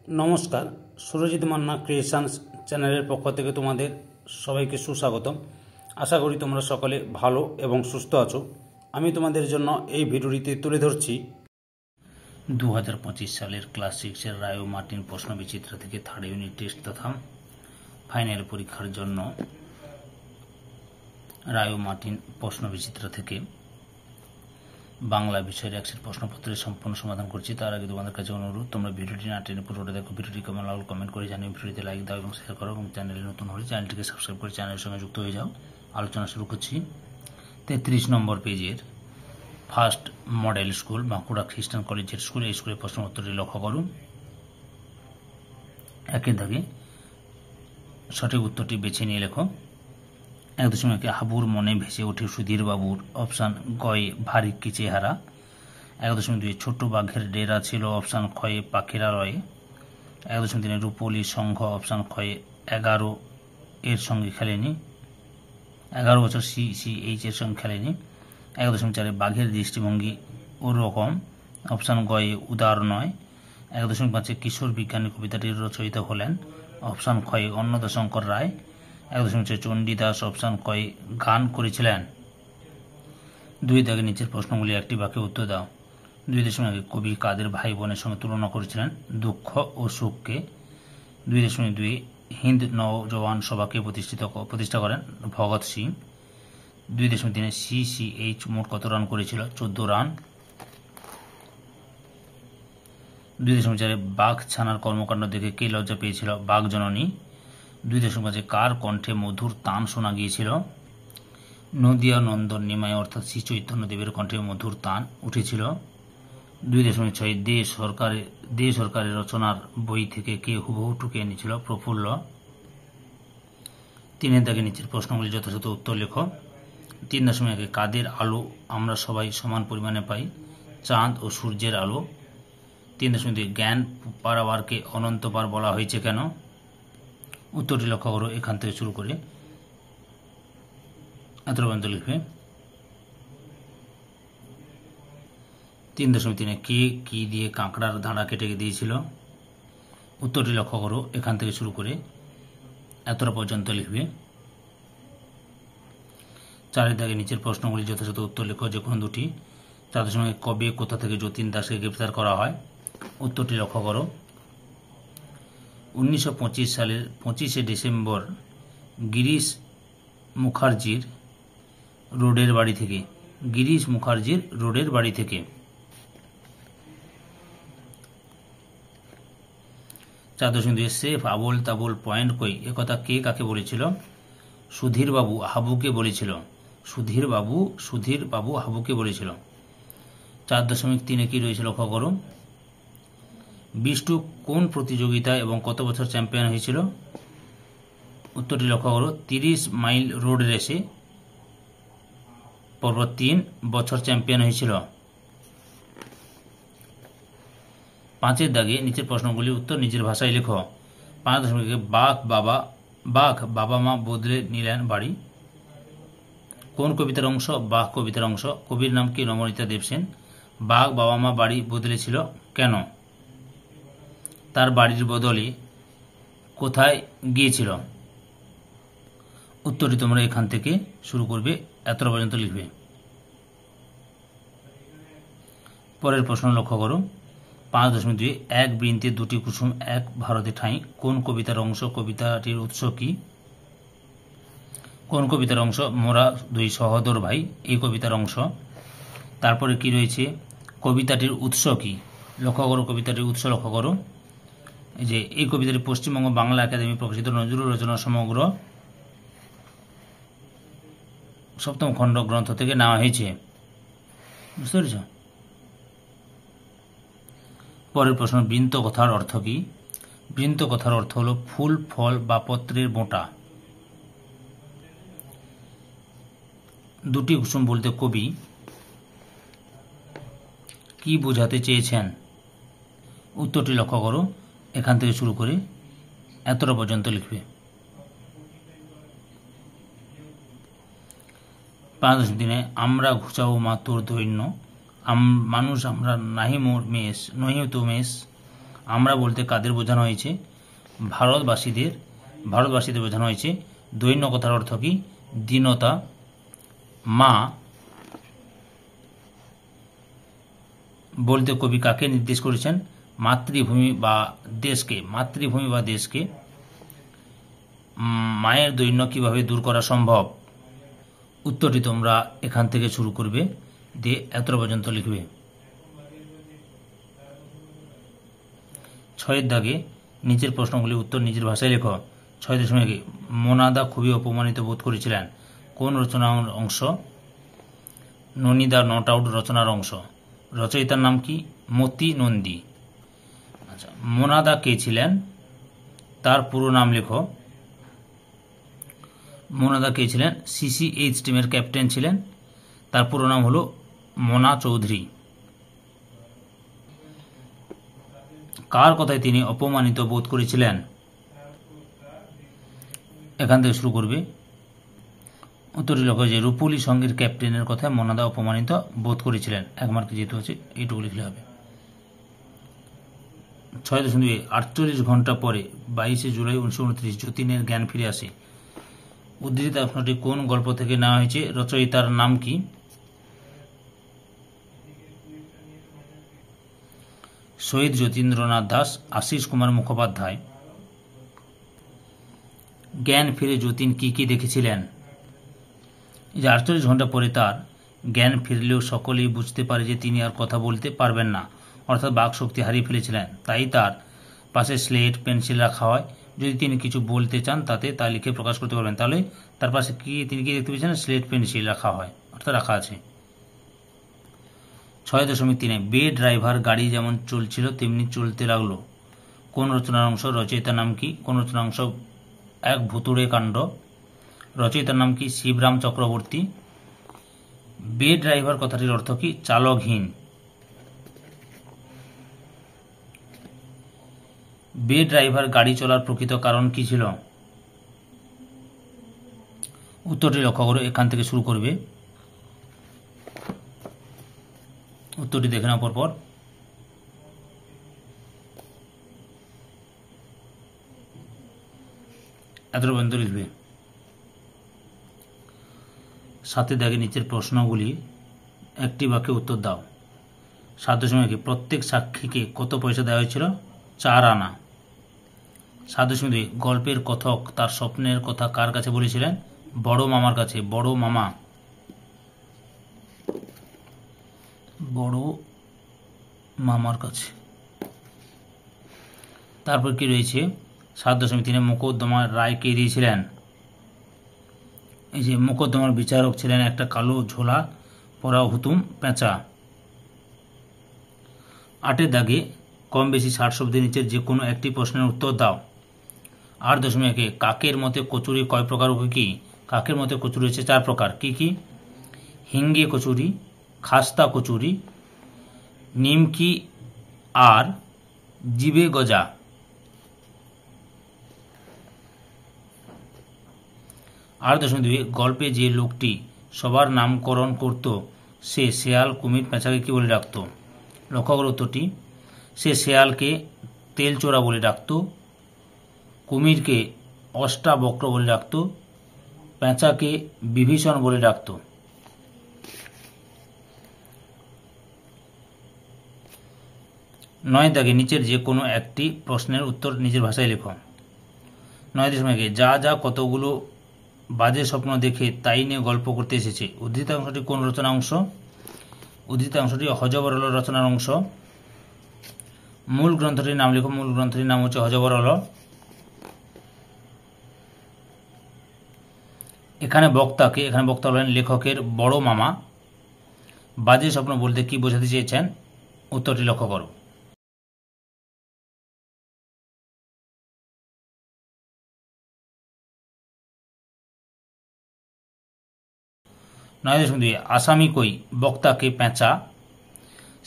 নমস্কার, সুরজিৎ মান্না ক্রিয়েশনস চ্যানেলের পক্ষ থেকে তোমাদের সবাইকে সুস্বাগতম। আশা করি তোমরা সকলে ভালো এবং সুস্থ আছো। আমি তোমাদের জন্য এই ভিডিওটিতে তুলে ধরছি 2025 সালের ক্লাস 6-এর রায় ও মার্টিন প্রশ্ন বিচিত্র থেকে থার্ড ইউনিট টেস্ট তথা ফাইনাল পরীক্ষার জন্য রায় ও মার্টিন প্রশ্ন বিচিত্র থেকে বাংলা বিষয়ের একসেট প্রশ্নপত্রের সম্পূর্ণ সমাধান করছি। তার আগে তোমাদের কাছে অনুরোধ, তোমরা ভিডিওটি না টেনে পুরোটা দেখো। ভিডিওটি কেমন লাগলো কমেন্ট করে জানিয়ে ভিডিওতে লাইক দাও এবং শেয়ার করো, এবং চ্যানেলে নতুন হলে চ্যানেলটিকে সাবস্ক্রাইব করে চ্যানেলের সঙ্গে যুক্ত হয়ে যাও। আলোচনা শুরু করছি। 33 নম্বর পেজের ফার্স্ট মডেল স্কুল বাঁকুড়া খ্রিস্টান কলেজের স্কুল, এই স্কুলের প্রশ্নোত্তরটি লক্ষ্য করুন। একের দাগে সঠিক উত্তরটি বেছে নিয়ে লেখো। 1.1 হাবুর মনে ভেসে ওঠে সুধীর বাবুর, অপশান গয়ে ভারী কি চেহারা। 1.2 ছোট বাঘের ডেরা ছিল, অপশান ক্ষয়ে পাখিরালয়ে। 1.3 রূপলি সংঘ, অপশান ক্ষয়ে 11 এর সঙ্গে খেলেনি, 11 বছর CCH এর সঙ্গে খেলেনি। 1.4 বাঘের দৃষ্টিভঙ্গি ওরকম, অপশান গয়ে উদার নয়। 1.5 কিশোর বিজ্ঞানী কবিতাটির রচয়িতা হলেন, অপশান ক্ষয়ে অন্নদাশঙ্কর রায়। 1.6 চণ্ডীদাস, অপশান কয়ে গান করেছিলেন। 2 দাগে নিচের প্রশ্নগুলি একটি বাক্যে উত্তর দাও। 2.1 কবি কাদের ভাই বোনের সঙ্গে তুলনা করেছিলেন, দুঃখ ও সুখকে। 2.2 হিন্দ নওজওয়ান সভাকে প্রতিষ্ঠা করেন ভগৎ সিং। 2.3 CCH মোট কত রান করেছিল, 14 রান। 2.4 বাঘ ছানার কর্মকাণ্ড দেখে কে লজ্জা পেয়েছিল, বাঘ জননী। 2.5 কার কণ্ঠে মধুর তান শোনা গিয়েছিল, নদিয়া নন্দন নিমাই অর্থাৎ শ্রী চৈতন্যদেবের কণ্ঠে মধুর তান উঠেছিল। 2.6 দে সরকারের রচনার বই থেকে কে হুবহু টুকে এনেছিল, প্রফুল্ল। 3 দাগে নিচের প্রশ্নগুলি যথাযথ উত্তর লেখো। 3.1 কাদের আলো আমরা সবাই সমান পরিমাণে পাই, চাঁদ ও সূর্যের আলো। 3.2 জ্ঞান পারাবারকে অনন্তবার বলা হয়েছে কেন, উত্তরটি লক্ষ্য করো। এখান থেকে শুরু করে এত পর্যন্ত লিখবে। 3.3 কে কি দিয়ে কাঁকড়ার দাঁড়া কেটে দিয়েছিল, উত্তরটি লক্ষ্য করো। এখান থেকে শুরু করে এতটা পর্যন্ত লিখবে। 4 দাগে নিচের প্রশ্নগুলি যথাযথ উত্তর লেখো, যে কোনো দুটি। 4.1 কবে কোথা থেকে যতীন দাসকে গ্রেপ্তার করা হয়, উত্তরটি লক্ষ্য করো। 1925 সালের 25শে ডিসেম্বর গিরিশ মুখার্জির রোডের বাড়ি থেকে 4.2 সেফ আবোল তাবোল পয়েন্ট কই, একথা কে কাকে বলেছিল, সুধীর বাবু হাবুকে বলেছিল। 4.3 কি রয়েছে লক্ষ্য করো। বিষ্টু কোন প্রতিযোগিতায় এবং কত বছর চ্যাম্পিয়ন হয়েছিল, উত্তরটি লক্ষ্য করো। 30 মাইল রোড রেসে পরপর 3 বছর চ্যাম্পিয়ন হয়েছিল। 5 দাগে নিচের প্রশ্নগুলি উত্তর নিজের ভাষায় লেখো। 5.1 বাঘ বাবা মা বদলে নিলেন বাড়ি, কোন কবিতার অংশ, বাঘ কবিতার অংশ। কবির নাম কি, নমনীতা দেবসেন। বাঘ বাবা মা বাড়ি বদলেছিল কেন, তার বাড়ির বদলে কোথায় গিয়েছিল, উত্তরটি তোমরা এখান থেকে শুরু করবে, এতটা পর্যন্ত লিখবে। পরের প্রশ্ন লক্ষ্য করো। 5.2 এক বৃন্তে দুটি কুসুম এক ভারতে ঠাঁই, কোন কবিতার অংশ, কবিতাটির উৎস কি, কোন কবিতার অংশ, মোরা দুই সহোদর ভাই, এই কবিতার অংশ। তারপরে কি রয়েছে, কবিতাটির উৎস কি, লক্ষ্য করো। কবিতাটির উৎস লক্ষ্য করো, যে এই কবিতাটি পশ্চিমবঙ্গ বাংলা একাডেমি প্রকাশিত নজরুল রচনা সমগ্র 7ম খণ্ড গ্রন্থ থেকে নেওয়া হয়েছে, বুঝতে পেরেছ। পরের প্রশ্ন, বৃন্ত কথার অর্থ কি, বৃন্ত কথার অর্থ হলো ফুল ফল বা পত্রের বোঁটা। দুটি কুসুম বলতে কবি কি বোঝাতে চেয়েছেন, উত্তরটি লক্ষ্য করো। এখান থেকে শুরু করে এতটা পর্যন্ত লিখবে। 5.3 আমরা ঘুচাও মা তোর দৈন্য, মানুষ আমরা নহি তো মেষ, আমরা বলতে কাদের বোঝানো হয়েছে? ভারতবাসীদের বোঝানো হয়েছে। দৈন্য কথার অর্থ কি? দীনতা। মা বলতে কবি কাকে নির্দেশ করেছেন? মাতৃভূমি বা দেশকে। মায়ের দৈন্য কিভাবে দূর করা সম্ভব? উত্তরটি তোমরা এখান থেকে শুরু করবে, দিয়ে এতটা পর্যন্ত লিখবে। 6 দাগে নিচের প্রশ্নগুলির উত্তর নিজের ভাষায় লেখো। 6.1 মোনাদা খুবই অপমানিত বোধ করেছিলেন। কোন রচনার অংশ? ননী দা নট আউট রচনার অংশ। রচয়িতার নাম কি? মতি নন্দী। আচ্ছা, মোনাদা কে ছিলেন? তার পুরো নাম লেখো। মোনাদা কে ছিলেন? CCH টিমের ক্যাপ্টেন ছিলেন। তার পুরো নাম হলো মোনা চৌধুরী। কার কথায় তিনি অপমানিত বোধ করেছিলেন? এখান থেকে শুরু করবে। উত্তরটি লক্ষ্য যে রূপলী সঙ্গীর ক্যাপ্টেনের কথায় মোনাদা অপমানিত বোধ করেছিলেন। 1 মার্কে যেহেতু আছে এইটুকু লিখলে হবে। 6.2 48 ঘন্টা পরে 22 জুলাই 1929 যতীনের জ্ঞান ফিরে আসে। উদ্ধৃত প্রশ্নটি কোন গল্প থেকে নেওয়া হয়েছে? রচয়িতার নাম কি? শহীদ যতীন্দ্রনাথ দাস, আশিস কুমার মুখোপাধ্যায়। জ্ঞান ফিরে যতীন কি দেখেছিলেন? এই যে 48 ঘন্টা পরে তার জ্ঞান ফিরলেও সকলেই বুঝতে পারে যে তিনি আর কথা বলতে পারবেন না, অর্থাৎ বাক শক্তি হারিয়ে ফেলেছিলেন। তাই তার পাশে স্লেট পেন্সিল রাখা হয়। যদি তিনি কিছু বলতে চান তা লিখে প্রকাশ করতে পারবেন। তাহলে তার পাশে তিনি কি দেখতে পেয়েছেন? স্লেট পেন্সিল রাখা হয়, অর্থাৎ রাখা আছে। 6.3 বে ড্রাইভার গাড়ি যেমন চলছিল তেমনি চলতে লাগলো। কোন রচনার অংশ? রচয়িতার নাম কি? কোন রচনার অংশ? 1 ভুতুড়ে কাণ্ড। রচয়িতার নাম কি? শিবরাম চক্রবর্তী। বে ড্রাইভার কথাটির অর্থ কি? চালকহীন। বে ড্রাইভার গাড়ি চলার প্রকৃত কারণ কি ছিল? উত্তরটি লক্ষ্য করো, এখান থেকে শুরু করবে। উত্তরটি দেখে নাও পরপর। এতটা পর্যন্ত লিখবে। 7 দাগে নিচের প্রশ্নগুলি একটি বাক্যে উত্তর দাও। 7.1 প্রত্যেক সাক্ষীকে কত পয়সা দেওয়া হয়েছিল? 4 আনা। 7.2 গল্পের কথক তার স্বপ্নের কথা কার কাছে বলেছিলেন? বড় মামার কাছে। বড় মামার কাছে। তারপর কি রয়েছে? 7.3 মোকদ্দমার রায় কে দিয়েছিলেন? এই যে মোকদ্দমার বিচারক ছিলেন একটা কালো ঝোলা পরা হুতুম পেঁচা। 8 দাগে কম বেশি 60 শব্দের নিচের যে কোনো একটি প্রশ্নের উত্তর দাও। 8.1 কাকের মতে কচুরি কয় প্রকার ও কি? কাকের মতে কচুরি হচ্ছে 4 প্রকার। কি? হিঙ্গে কচুরি, খাস্তা কচুরি, নিমকি আর জিবে গজা। 8.2 গল্পে যে লোকটি সবার নামকরণ করত সে শেয়াল, কুমির, পেঁচাকে কি বলে ডাকত? লক্ষ্য করো উত্তরটি। সে শেয়ালকে তেলচোরা বলে ডাকত, কুমিরকে অষ্টাবক্র বলে ডাকত, পেঁচাকে বিভীষণ বলে ডাকত। 9 দাগে নিচের যে কোনো একটি প্রশ্নের উত্তর নিজের ভাষায় লেখো। 9.1 যা কতগুলো বাজে স্বপ্ন দেখে তাই নিয়ে গল্প করতে এসেছে। উদ্ধৃত অংশটি কোন রচনা অংশ? উদ্ধৃত অংশটি হযবরল রচনার অংশ। মূল গ্রন্থটির নাম লেখো। মূল গ্রন্থটির নাম হচ্ছে হযবরল। এখানে বক্তা হলেন লেখকের বড় মামা। বাজে স্বপ্ন বলতে কি বোঝাতে চেয়েছেন? উত্তরটি লক্ষ্য করো। আসামি কই? বক্তাকে পেঁচা।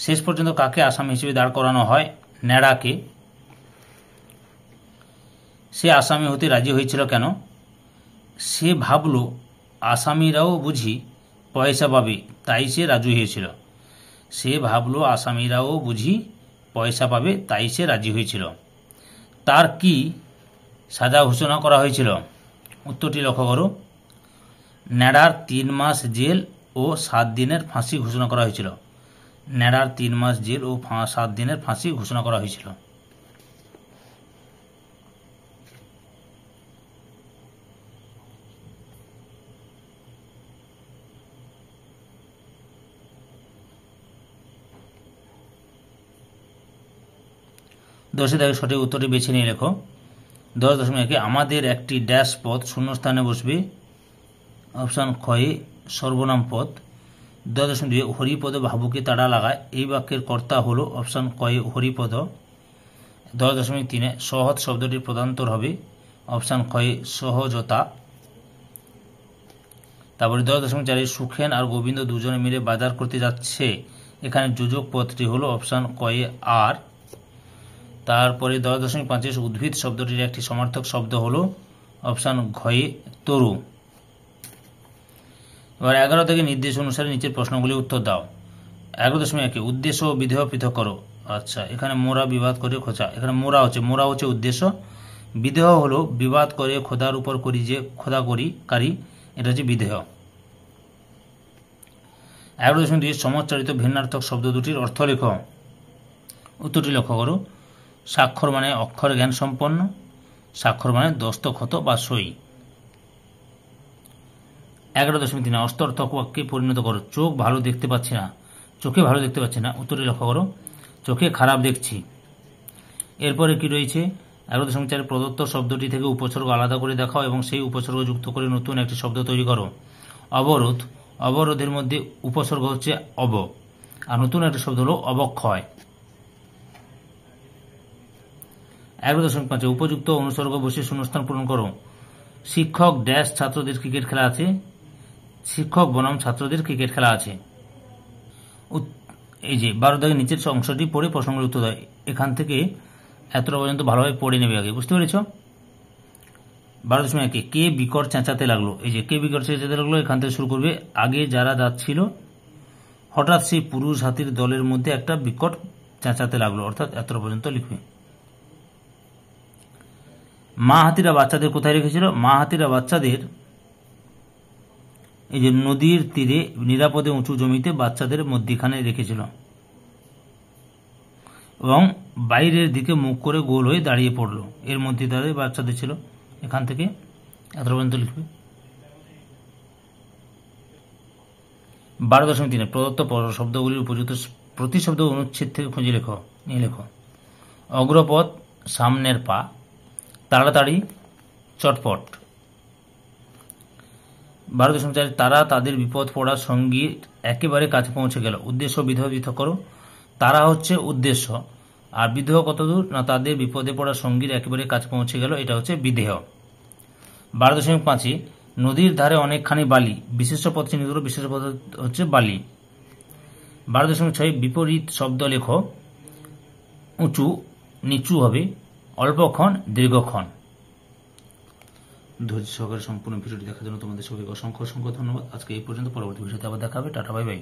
শেষ পর্যন্ত কাকে আসামি হিসেবে দাঁড় করানো হয়? ন্যাড়াকে। সে আসামি হতে রাজি হয়েছিল কেন? সে ভাবল আসামিরাও বুঝি পয়সা পাবে, তাই সে রাজি হয়েছিল। সে ভাবল আসামিরাও বুঝি পয়সা পাবে তাই সে রাজি হয়েছিল। তার কি সাজা ঘোষণা করা হয়েছিল? উত্তরটি লক্ষ্য করো। ন্যাড়ার 3 মাস জেল ও 7 দিনের ফাঁসি ঘোষণা করা হয়েছিল। ন্যাড়ার 3 মাস জেল ও 7 দিনের ফাঁসি ঘোষণা করা হয়েছিল। দশে দাগে সঠিক উত্তরটি বেছে নিয়ে লেখো। 10.1 আমাদের একটি ড্যাশ পদ শূন্যস্থানে বসবে। অপশান ক্ষয়ে সর্বনাম পদ। 10.2 হরিপদ ভাবুকে তাড়া লাগায়, এই বাক্যের কর্তা হলো অপশান কয়ে হরিপদ। 10.3 সহজ শব্দটির প্রধান্তর হবে অপশান ক্ষয়ে সহজতা। তারপরে 10.4 সুখেন আর গোবিন্দ দুজনে মিলে বাজার করতে যাচ্ছে, এখানে যোজক পদটি হলো অপশান কয়ে আর। তারপরে 10.5 উদ্ভিদ শব্দটির একটি সমার্থক শব্দ হলো অপশান ঘয়ে তরু। এবার 11 থেকে নির্দেশ অনুসারে নিচের প্রশ্নগুলি উত্তর দাও। 11.1 উদ্দেশ্য ও বিধেয় পৃথক করো। আচ্ছা, এখানে মোরা বিবাদ করে খোঁচা, এখানে মোরা হচ্ছে উদ্দেশ্য, বিধেয় হলো বিবাদ করে খোদার উপর করি যে খোদা করি কারি, এটা হচ্ছে বিধেয়। 11.2 সমাজচারিত ভিন্নার্থক শব্দ দুটির অর্থ লেখো। উত্তরটি লক্ষ্য করো। স্বাক্ষর মানে অক্ষর জ্ঞান সম্পন্ন, স্বাক্ষর মানে দস্তখত বা সই। 11.3 অস্তর্থক বাক্যে পরিণত করো। চোখ ভালো দেখতে পাচ্ছি না, চোখে ভালো দেখতে পাচ্ছি না, উত্তরটি লক্ষ্য করো। চোখে খারাপ দেখছি। এরপরে কি রয়েছে? 11.4 প্রদত্ত শব্দটি থেকে উপসর্গ আলাদা করে দেখাও এবং সেই উপসর্গ যুক্ত করে নতুন একটি শব্দ তৈরি করো। অবরোধ, অবরোধের মধ্যে উপসর্গ হচ্ছে অব, আর নতুন একটি শব্দ হলো অবক্ষয়। 11.5 উপযুক্ত অনুসর্গ বসে শূন্যস্থান পূরণ করো। শিক্ষক ড্যাশ ছাত্রদের ক্রিকেট খেলা আছে, শিক্ষক বনাম ছাত্রদের ক্রিকেট খেলা আছে। এই যে 12 থেকে নিচের অংশটি পড়ে প্রশ্নগুলি উত্তর দেয়। এখান থেকে এতটা পর্যন্ত ভালোভাবে পড়ে নেবে আগে, বুঝতে পেরেছ? 12.1 কে বিকট চেঁচাতে লাগলো। এই যে কে বিকট চেঁচাতে লাগলো, এখান থেকে শুরু করবে। আগে যারা যাচ্ছিল হঠাৎ সেই পুরুষ হাতির দলের মধ্যে একটা বিকট চেঁচাতে লাগলো, অর্থাৎ এতটা পর্যন্ত লিখবে। মা হাতিরা বাচ্চাদের কোথায় রেখেছিল? মা হাতিরা বাচ্চাদের এই যে নদীর তীরে নিরাপদে উঁচু জমিতে বাচ্চাদের মধ্যখানে রেখেছিল এবং বাইরের দিকে মুখ করে গোল হয়ে দাঁড়িয়ে পড়লো, এর মধ্যে তাদের বাচ্চাদের ছিল। এখান থেকে এতটা পর্যন্ত লিখবে। 12.3 প্রদত্ত শব্দগুলির উপযুক্ত প্রতিশব্দ অনুচ্ছেদ থেকে খুঁজে নিয়ে লেখো। অগ্রপথ সামনের পা, তাড়াতাড়ি চটপট। 12.4 তারা তাদের বিপদ পড়া সঙ্গীর একেবারে কাছে পৌঁছে গেল। উদ্দেশ্য বিধেয় পৃথক করো। তারা হচ্ছে উদ্দেশ্য, আর বিধেয় কত দূর না তাদের বিপদে পড়া সঙ্গীর একেবারে কাছে পৌঁছে গেল, এটা হচ্ছে বিধেয়। 12.5 নদীর ধারে অনেকখানি বালি, বিশেষ্য পদ চিহ্নিত করো, বিশেষ্য পদ হচ্ছে বালি। 12.6 বিপরীত শব্দ লেখো। উঁচু নিচু হবে, অল্পক্ষণ দীর্ঘক্ষণ। ধৈর্য সহকারে সম্পূর্ণ ভিডিওটি দেখার জন্য তোমাদের সবাইকে অসংখ্য অসংখ্য ধন্যবাদ। আজকে এই পর্যন্ত, পরবর্তী ভিডিওতে আবার দেখা হবে। Tata, bye bye.